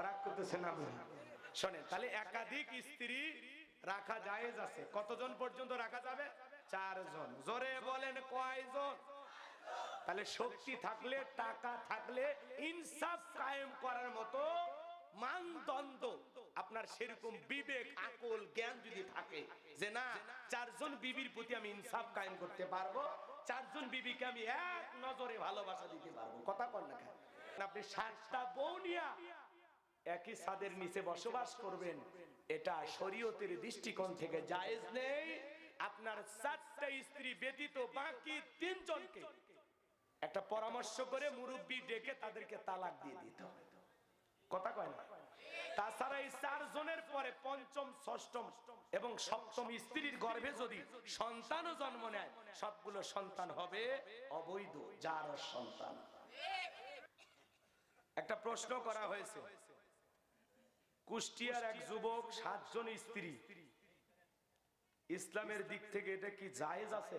রাগ করতেছেন না? শোনেন, তাহলে একাধিক স্ত্রী রাখা জায়েজ আছে। কতজন পর্যন্ত রাখা যাবে? 4 জন। জোরে বলেন কয়জন? তাহলে শক্তি থাকলে, টাকা থাকলে, ইনসাফ কায়েম করার মতো মানদণ্ড আপনার সেরকম বিবেক, আকল, জ্ঞান যদি থাকে যে না 4 জন বিবির প্রতি আমি ইনসাফ কায়েম করতে পারবো, 4 জন বিবিকে আমি এক নজরে ভালোবাসা দিতে পারবো। কথা কর না? আপনি 7টা বউ নিয়া একই ছাদের নিচে বসবাস করবেন, এটা শরীয়তের দৃষ্টিকোণ থেকে জায়েজ নেই। আপনার 4টা স্ত্রী ব্যতীত বাকি 3 জনকে একটা পরামর্শ করে মুরব্বি ডেকে তাদেরকে তালাক দিয়ে দিতে হবে। কথা কয় না? তাছাড়া এই 4 জনের পরে 5ম, 6ম এবং 7ম স্ত্রীর গর্ভে যদি সন্তানও জন্ম নেয়, সবগুলো সন্তান হবে অবৈধ, যার সন্তান। একটা প্রশ্ন করা হয়েছে, কুষ্টিয়ার এক যুবক 7 জন স্ত্রী, ইসলামের দিক থেকে এটা কি জায়েজ আছে?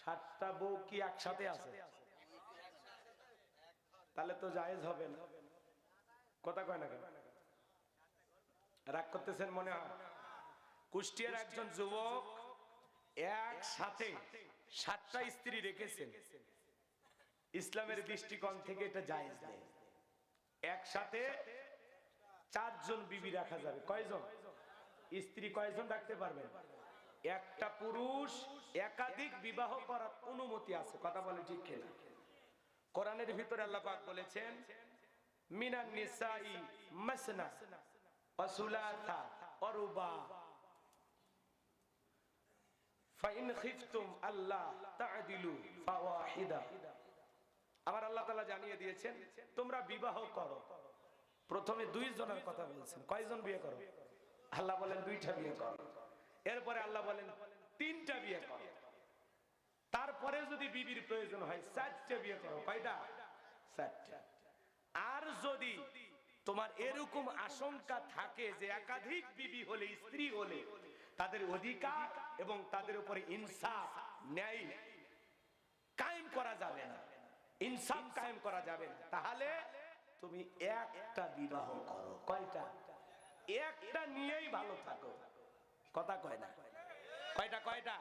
7টা বউ কি একসাথে আছে? তাহলে তো জায়েজ হবে না। কথা কয় না কেন? রাগ করতেছেন মনে হয়? কুষ্টিয়ার একজন যুবক একসাথে 7টা স্ত্রী রেখেছেন, ইসলামের দৃষ্টিকোণ থেকে এটা জায়েজ নেই। একসাথে 4 জন বিবি রাখা যাবে। কয়জন স্ত্রী কয়জন রাখতে পারবেন? একটা পুরুষ একাধিক বিবাহ করার অনুমতি আছে। কথা বলে ঠিক কিনা? কোরআনের ভিতরে আল্লাহ পাক বলেছেন, মিনান নিসাই মাসনা ওয়া সুলাসা ওয়া রুবা ফাইন খিফতুম আল্লাহ তা'দিলু ফাওয়াহিদা। আমার আল্লাহ তাআলা জানিয়ে দিয়েছেন তোমরা বিবাহ করো। প্রথমে 2 জনের কথা বলছেন। কয়জন বিয়ে করো? আল্লাহ বলেন 2টা বিয়ে করো। এরপরে আল্লাহ বলেন 3টা বিয়ে করো। তারপরে যদি বিবির প্রয়োজন হয় 4টা বিয়ে করো। কয়টা? 4টা। আর যদি তোমার এরকম আশঙ্কা থাকে যে একাধিক বিবি হলে, স্ত্রী হলে তাদের অধিকার এবং তাদের উপরে ইনসাফ, ন্যায় কায়েম করা যাবে না, ইনসাফ কায়েম করা যাবে না, তাহলে তুমি একটা বিবাহ করো। কয়টা? একটা নিয়েই ভালো থাকো। কথা কয় না? কয়টা? কয়টা?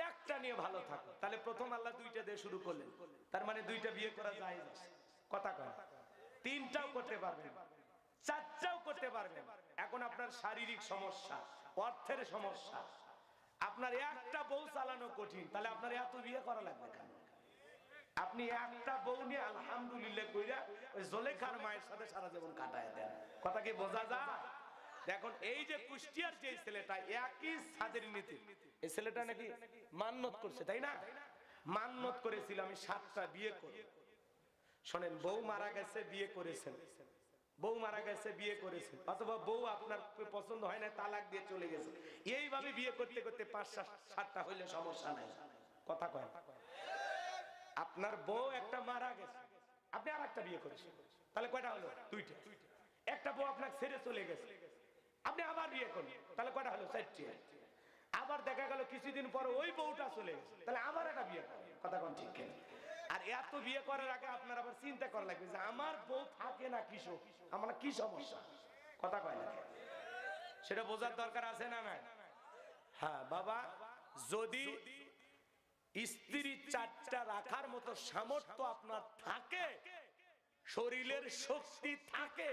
একটা নিয়ে ভালো থাকো। তাহলে প্রথম আল্লাহ 2টা দিয়ে শুরু করলেন, তার মানে 2টা বিয়ে করা জায়েজ আছে। কথা কয়? 3টাও করতে পারবেন, 4টাও করতে পারবেন। এখন আপনার শারীরিক সমস্যা, অর্থের সমস্যা, আপনার একটা বউ চালানো কঠিন, তাহলে আপনার এত বিয়ে করা লাগবে কেন? আপনি একটা বউ নিয়ে আলহামদুলিল্লাহ কইরা ওই জোলেখার মায়ের সাথে সারা জীবন কাটায় দেন। কথা কি বোঝা যায়? দেখুন, এই যে কুষ্টিয়ার যে ছেলেটা একই ছাদের নিচে, এই ছেলেটা নাকি মান্নত করছে, তাই না? মান্নত করেছিল আমি 7টা বিয়ে করব। শোনেন, বউ মারা গেছে, বিয়ে করেছেন, বউ মারা গেছে, বিয়ে করেছেন, অথবা বউ আপনার পছন্দ হয় না, তালাক দিয়ে চলে গেছে, এইভাবে বিয়ে করতে করতে 5-7টা হইলে সমস্যা নাই। কথা কয়? আপনার বউ একটা মারা গেছে, আপনি আরেকটা বিয়ে করেছেন, তাহলে কয়টা হলো? 2টা। একটা বউ আপনার ছেড়ে চলে গেছে, আপনি আবার বিয়ে করলেন, তাহলে কয়টা হলো? 4টা। আবার দেখা গেল কিছুদিন পর ওই বউটা চলে গেছে, তাহলে আবার একটা বিয়ে করলেন। কথা কোন ঠিক কিনা? আর এত বিয়ে করার আগে আপনার আবার চিন্তা করা লাগবে যে আমার বউ থাকে না কিসব, আমার কি সমস্যা। কথা কয় না? সেটা বোঝার দরকার আছে না? না? হ্যাঁ বাবা, যদি স্ত্রী 4টা রাখার মতো সামর্থ্য আপনার থাকে, শরীরের শক্তি থাকে,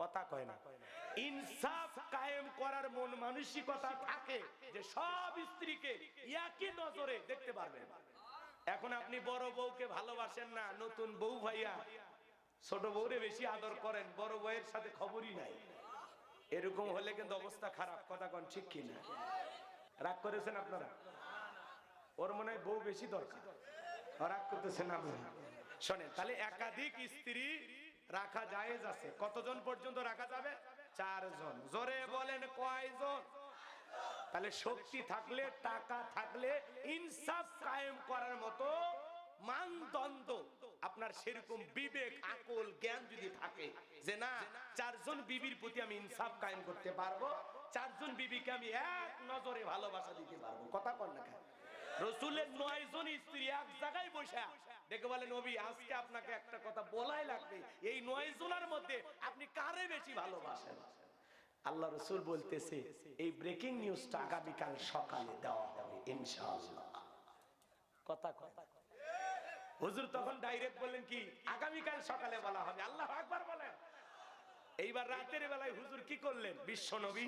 কথা কয় না, ইনসাফ কায়েম করার মন মানসিকতা থাকে, যে সব স্ত্রীকে একই নজরে দেখতে পারবেন। এখন আপনি বড় বউকে ভালোবাসেন না, নতুন বউ ভাইয়া ছোট বউরে বেশি আদর করেন, বড় বউয়ের সাথে খবরই নাই, এরকম হলে কিন্তু অবস্থা খারাপ। কথা কোন ঠিক কিনা? রাগ করেছেন আপনারা? ওর মনে হয় বউ বেশি দরকার, রাগ করতেছেন আপনারা? শোনেন, তাহলে একাধিক স্ত্রী রাখা জায়েজ আছে। কতজন পর্যন্ত রাখা যাবে? 4 জন। জোরে বলেন কয়জন? তাহলে শক্তি থাকলে, টাকা থাকলে, ইনসাফ কায়েম করার মতো মানদণ্ড আপনার সেরকম বিবেক, আকল, জ্ঞান যদি থাকে যে না 4 জন বিবির প্রতি আমি ইনসাফ কায়েম করতে পারবো, 4 জন বিবিকে আমি এক নজরে ভালোবাসা দিতে পারবো। কথা কর না? রাসূলের 9 জন স্ত্রী এক জায়গায় বসে দেখে বলে নবী আজকে আপনাকে একটা কথা বলাই লাগবে, এই 9 জনের মধ্যে আপনি কারে বেশি ভালোবাসেন? আল্লাহ রাসূল বলতেছে এই ব্রেকিং নিউজটা আগামীকাল সকালে দেওয়া হবে ইনশাআল্লাহ। কথা কথা হুজুর তখন ডাইরেক্ট বললেন কি আগামীকাল সকালে বলা হবে। আল্লাহু আকবার বলেন। এইবার রাতের বেলায় হুজুর কি করলেন? বিশ্ব নবী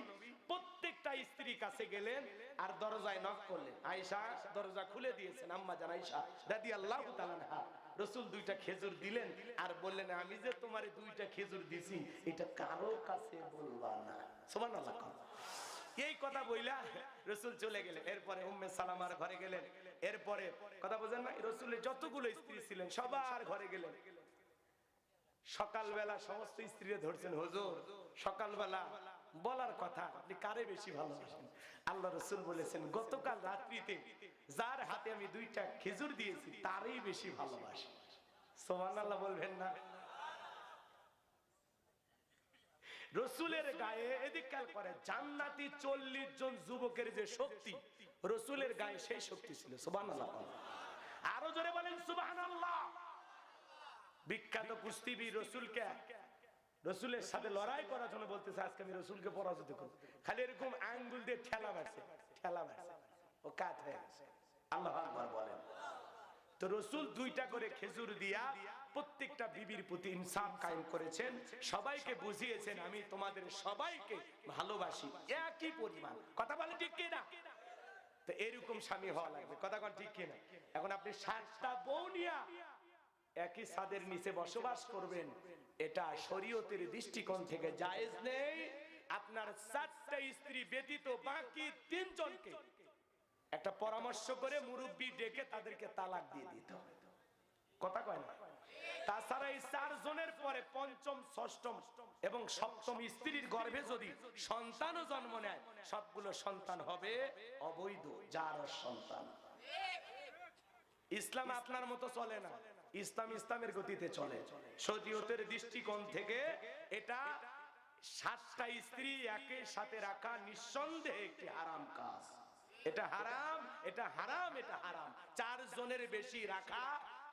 প্রত্যেকটা স্ত্রীর কাছে গেলেন আর দরজায় নক করলেন। আয়েশা দরজা খুলে দিয়েছেন, আম্মা জান আয়েশা রাদিয়াল্লাহু তাআলা আনহা। রাসূল 2টা খেজুর দিলেন আর বললেন আমি যে তোমারে 2টা খেজুর দিছি এটা কারো কাছে বলবা না। সুবহানাল্লাহ। এই কথা বইলা রাসূল চলে গেলেন। এরপরে উম্মে সালামার ঘরে গেলেন। এরপরে কথা বুঝেন না, রাসূলের যতগুলো স্ত্রী ছিলেন সবার ঘরে গেলেন। সকালবেলা সমস্ত স্ত্রীরা ধরছেন, হুজুর সকালবেলা বলার কথা আপনি কারে বেশি ভালোবাসেন? আল্লাহ রাসূল বলেছেন গতকাল রাত্রিতে যার হাতে আমি 2টা খেজুর দিয়েছি তারই বেশি ভালোবাসি। সুবহানাল্লাহ বলবেন না? রাসূলের গায়ে এদিক খেয়াল করে জান্নাতি 40 জন যুবকের যে শক্তি রাসূলের গায়ে সেই শক্তি ছিল। সুবহানাল্লাহ। আরো জোরে বলেন সুবহানাল্লাহ। বিখ্যাত কুস্তিবীর রাসূলকে রাসূলের সাথে লড়াই করার জন্য বলতেছে আজকে আমি রাসূলকে পরাজিত করব। খালি এরকম আঙ্গুল দিয়ে ঠেলা মারছে ও কাট হয়ে গেছে। আল্লাহু আকবার বলেন। তো রাসূল 2টা করে খেজুর দিয়া প্রত্যেকটা বিবির প্রতি ইনসাফ কায়েম করেছেন, সবাইকে বুঝিয়েছেন আমি তোমাদের সবাইকে ভালোবাসি একই পরিমাণ। কথা বলে ঠিক কি না? তো এরকম স্বামী হওয়া লাগবে। কথা কোন ঠিক কি না? এখন আপনি 7টা বউ নিয়া একই ছাদের নিচে বসবাস করবেন, এটা শরীয়তের দৃষ্টিকোণ থেকে জায়েজ নেই। আপনার 4টা স্ত্রী ব্যতীত বাকি 3 জনকে একটা পরামর্শ করে মুরব্বি ডেকে তাদেরকে তালাক দিয়ে দিতে হবে। কথা কয় না? তাছাড়া এই 4 জনের পরে 5ম 6ম এবং 7ম স্ত্রীর গর্ভে যদি সন্তানও জন্ম নেয় সবগুলো সন্তান হবে অবৈধ জারজ সন্তান। ইসলাম আপনার মতো চলে না, ইসলাম ইসলামের গতিতে চলে। শরীয়তের দৃষ্টিকোণ থেকে এটা 7টা স্ত্রী একই সাথে রাখা নিঃসন্দেহে একটি হারাম কাজ। এটা হারাম, এটা হারাম, এটা হারাম। 4 জনের বেশি রাখা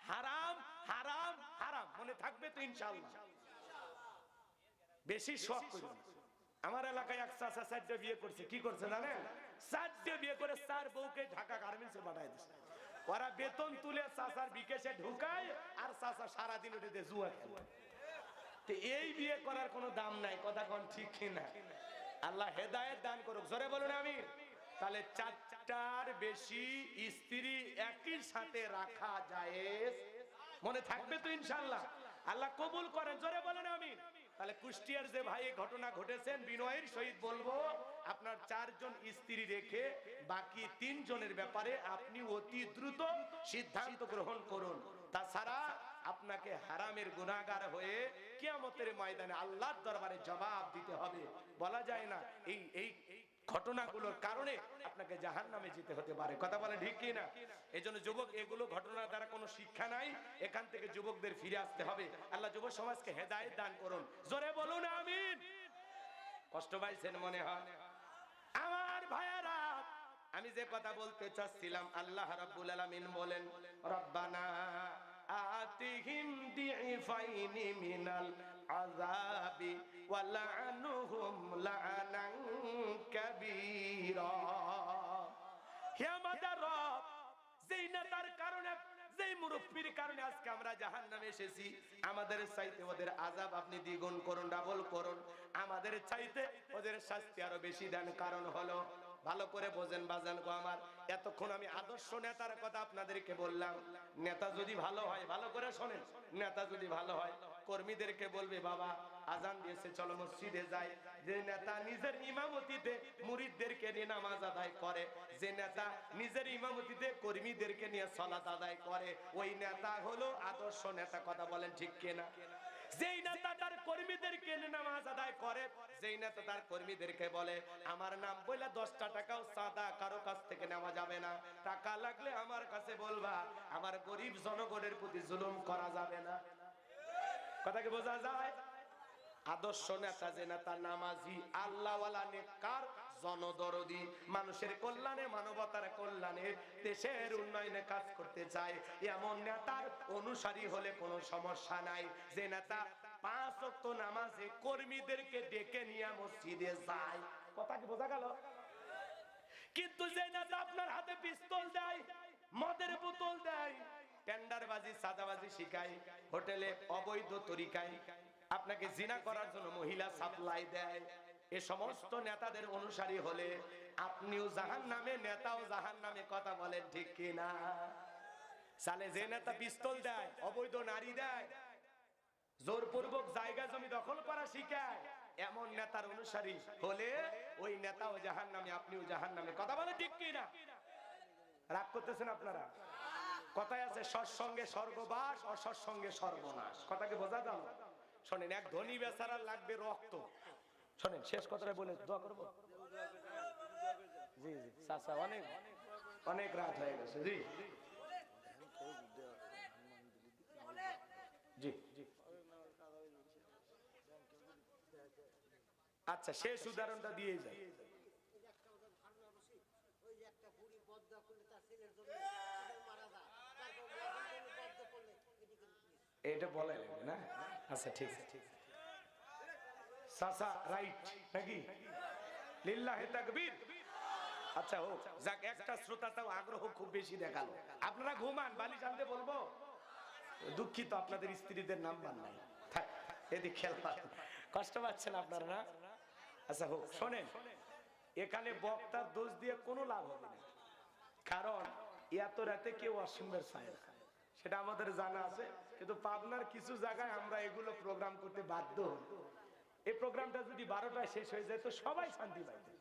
হারাম, হারাম, হারাম। মনে থাকবে তো ইনশাআল্লাহ? বেশি শখ করুন। আমার এলাকায় এক চাচা 4টা বিয়ে করছে। কি করছে জানেন? 4টা বিয়ে করে 4 বউকে ঢাকা গার্মেন্টসে পাঠায় দিচ্ছে। ওরা বেতন তুলে চাচার বিকেশে ঢুকায় আর চাচা সারাদিন ওটাতে জুয়া খেলে। তো এই বিয়ে করার কোনো দাম নাই। কথা কোন ঠিক কিনা? আল্লাহ হেদায়েত দান করুক। জোরে বলুন আমিন। তাহলে 4টার বেশি স্ত্রী একই সাথে রাখা জায়েজ। মনে থাকবে তো ইনশাআল্লাহ? আল্লাহ কবুল করেন। জোরে বলেন আমিন। তাহলে কুষ্টিয়ার যে ভাই ঘটনা ঘটেছেন বিনয়ের সহিত বলবো আপনার 4 জন স্ত্রী রেখে বাকি 3 জনের ব্যাপারে আপনি অতি দ্রুত সিদ্ধান্ত গ্রহণ করুন। তাছাড়া আপনাকে হারামের গুনাহগার হয়ে কিয়ামতের ময়দানে আল্লাহর দরবারে জবাব দিতে হবে। বলা যায় না এই ঘটনাগুলোর কারণে আপনাকে জাহান্নামে যেতে হতে পারে। কথা বলে ঠিক কি না? এজন্য যুবক এগুলো ঘটনার দ্বারা কোনো শিক্ষা নাই, এখান থেকে যুবকদের ফিরে আসতে হবে। আল্লাহ যুব সমাজকে হেদায়েত দান করুন। জোরে বলুন আমিন। কষ্ট পাইছেন মনে হয়? আমার ভাইয়ারা আমি যে কথা বলতে চাচ্ছিলাম আল্লাহ রাব্বুল আলামিন বলেন রব্বানা আতিহিম দিফাইনি মিনাল আযাবি ওয়ালআনহুম লাআনান কাবীরা। হে আমাদের রব, যেই নেতার কারণে যেই মুরব্বির কারণে আজকে আমরা জাহান্নামে এসেছি, আমাদের চাইতে ওদের আযাব আপনি দ্বিগুণ করুন, ডাবল করুন। আমাদের চাইতে ওদের শাস্তি আরো বেশি দেন। কারণ হলো ভালো করে বোঝেন বাজান গো আমার, এতক্ষণ আমি আদর্শ নেতার কথা আপনাদেরকে বললাম। নেতা যদি ভালো হয়, ভালো করে শোনেন, নেতা যদি ভালো হয় কর্মীদেরকে বলবে বাবা আজান দিয়েছে চলো মসজিদে যাই। যে নেতা নিজের ইমামতিতে মুরিদদেরকে নিয়ে নামাজ আদায় করে, যে নেতা নিজের ইমামতিতে কর্মীদেরকে নিয়ে সালাত আদায় করে, ওই নেতা হলো আদর্শ নেতা। কথা বলেন ঠিক কিনা? যেই নেতা তার কর্মীদেরকে নিয়ে নামাজ আদায় করে, যেই নেতা তার কর্মীদেরকে বলে আমার নাম বলে 10টা টাকাও সাদা কারো কাছ থেকে নেওয়া যাবে না, টাকা লাগলে আমার কাছে বলবা, আমার গরিব জনগণের প্রতি জুলুম করা যাবে না। কথা কি বোঝা যায়? আদর্শ নেতা যে নেতা নামাজি, আল্লাহওয়ালা, নেককার, জনদরদি, মানুষের কল্যাণে, মানবতার কল্যাণে, দেশের উন্নয়নে কাজ করতে চায়, এমন নেতার অনুসারী হলে কোনো সমস্যা নাই। যে নেতা 5 ওয়াক্ত নামাজে কর্মীদেরকে ডেকে নিয়ে মসজিদে যায়, কথা কি বোঝা গেল? কিন্তু যে নেতা আপনার হাতে পিস্তল দেয়, মদের বোতল দেয়, টেন্ডারবাজি, সাদাবাজি শিখায়, হোটেলে অবৈধ তরিকায় আপনাকে জিনা করার জন্য মহিলা সাপ্লাই দেয়, এ সমস্ত নেতাদের অনুসারী হলে আপনিও জাহান্নামে, নেতাও জাহান্নামে। কথা বলেন ঠিক কি না? সালে যে নেতা পিস্তল দেয়, অবৈধ নারী দেয়, জোরপূর্বক জায়গা জমি দখল করা শিখায়, এমন নেতার অনুসারী হলে ওই নেতাও জাহান্নামে, আপনিও জাহান্নামে। কথা বলেন ঠিক কি না? রাগ করতেছেন আপনারা? কথায় আছে সৎসঙ্গে স্বর্গবাস, অসৎসঙ্গে সর্বনাশ। কথাকে বোঝা গেল? শোনেন, এক ধনী বেচারার লাগবে রক্ত। শোনেন, শেষ কথাটা বলে দোয়া করব। জি জি চাচা, অনেক অনেক রাত হয়ে গেছে। জি জি জি আচ্ছা, শেষ উদাহরণটা দিয়ে যায়। এটা বলা লাগবে না? আচ্ছা ঠিক আছে। চাচা রাইট নাকি? লিল্লাহি তাকবীর। আচ্ছা হোক, যাক, একটা শ্রোতাটাও আগ্রহ খুব বেশি দেখালো। আপনারা ঘুমান, বালিশ আনতে বলবো? দুঃখিত, আপনাদের স্ত্রীদের নাম্বার নাই। থাক, এদিকে খেয়াল করেন, কষ্ট পাচ্ছেন আপনারা না? আচ্ছা হোক, শোনেন, এখানে বক্তার দোষ দিয়ে কোনো লাভ হবে না, কারণ এত রাতে কেউ অসম্ভের চায় না, সেটা আমাদের জানা আছে। কিন্তু পাবনার কিছু জায়গায় আমরা এগুলো প্রোগ্রাম করতে বাধ্য হই। এই প্রোগ্রামটা যদি 12টায় শেষ হয়ে যায় তো সবাই শান্তি পাইবে।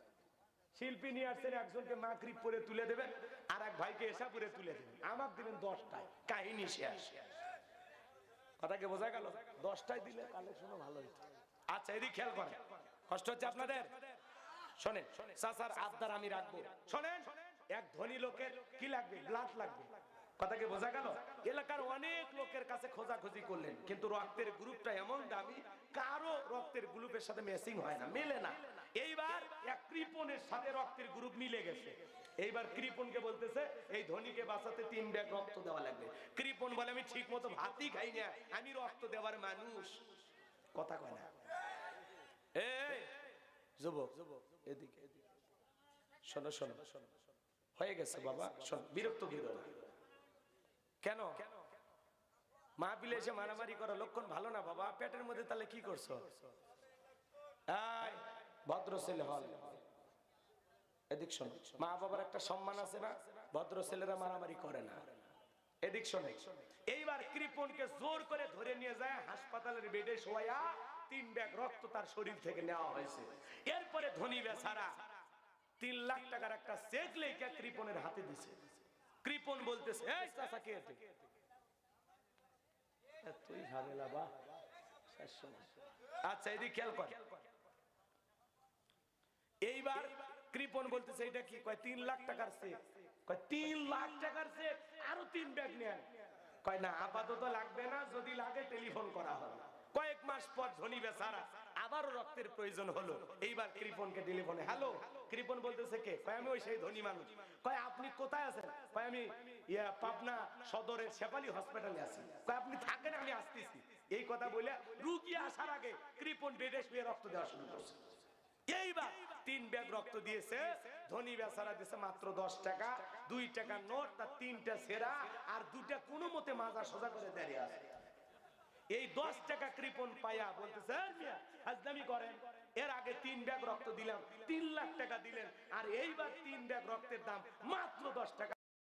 শিল্পী নিয়ে আসছেন, একজনকে মাগরিব পরে তুলে দেবেন, আর এক ভাইকে এশা পরে তুলে দেবেন, আমার দিবেন 10টায়, কাহিনী শেষ। কথাকে বোঝা গেল? 10টায় দিলে কালেকশনও ভালো হইতো। আচ্ছা এদিকে খেয়াল করেন, কষ্ট হচ্ছে আপনাদের? শোনেন, চাচার আবদার আমি রাখবো। শোনেন, এক ধনী লোকের কি লাগবে? ব্লাড লাগবে। কথাকে বোঝা গেল? এলাকার অনেক লোকের কাছে খোঁজাখুঁজি করলেন, কিন্তু রক্তের গ্রুপটা এমন দামি, কারো রক্তের গ্রুপের সাথে ম্যাচিং হয় না, মেলে না। এইবার এক কৃপণের সাথে রক্তের গ্রুপ মিলে গেছে। এইবার কৃপণকে বলতেছে এই ধনীকে বাঁচাতে 3 ব্যাগ রক্ত দেওয়া লাগবে। কৃপণ বলে আমি ঠিক মতো ভাতই খাই না, আমি রক্ত দেওয়ার মানুষ। কথা কয় না? এই যুবক, এদিকে শোনো শোনো, হয়ে গেছে বাবা, শোন, বিরক্ত দিও না। কেন মাহফিলে এসে মারামারি করা লক্ষণ ভালো না বাবা। পেটের মধ্যে তাহলে কি করছো? ভদ্র ছেলে হল, এদিক শোন, মা বাবার একটা সম্মান আছে না? ভদ্র ছেলেরা মারামারি করে না। এদিক শোনে, এইবার কৃপণকে জোর করে ধরে নিয়ে যায় হাসপাতালের বেডে শোয়া, 3 ব্যাগ রক্ত তার শরীর থেকে নেওয়া হয়েছে। এরপরে ধনী বেচারা 3 লাখ টাকার একটা চেক লেখা কৃপণের হাতে দিছে। কৃপণ বলতেছে এই চাচা কে এতে? তুই ঝামেলা বা। আচ্ছা এদিকে খেয়াল কর, এইবার কৃপণ বলতেছে এটা কি? কয় 3 লাখ টাকার চেক। কয় 3 লাখ টাকার চেক, আরো 3 ব্যাগ নেন। কয় না আপাতত লাগবে না, যদি লাগে টেলিফোন করা হবে। কয়েক মাস পর ধনী বেচারা আবারও রক্তের প্রয়োজন হলো। এইবার কৃপণকে টেলিফোনে, হ্যালো। কৃপণ বলতেছে কে? কয় আমি ওই সেই ধনী মানুষ। কয় আপনি কোথায় আছেন? কয় আমি পাবনা সদরের শেফালি হসপিটালে আছি। কয় আপনি থাকেন, আমি আসতেছি। এই কথা বলে রুগী আসার আগে কৃপণ বেডে শুয়ে রক্ত দেওয়া শুরু করছে। এইবার 3 ব্যাগ রক্ত দিয়েছে। ধনী বেচারা দিয়েছে মাত্র 10 টাকা, 2 টাকার নোট, তার 3টা ছেঁড়া আর 2টা কোনো মতে মাজা সোজা করে দাঁড়িয়ে আছে। এই 10 টাকা কৃপণ পায়া বলতেছে হাজদামি করেন, এর আগে 3 ব্যাগ রক্ত দিলাম, 3 লাখ টাকা দিলেন, আর এইবার 3 ব্যাগ রক্তের দাম মাত্র 10 টাকা।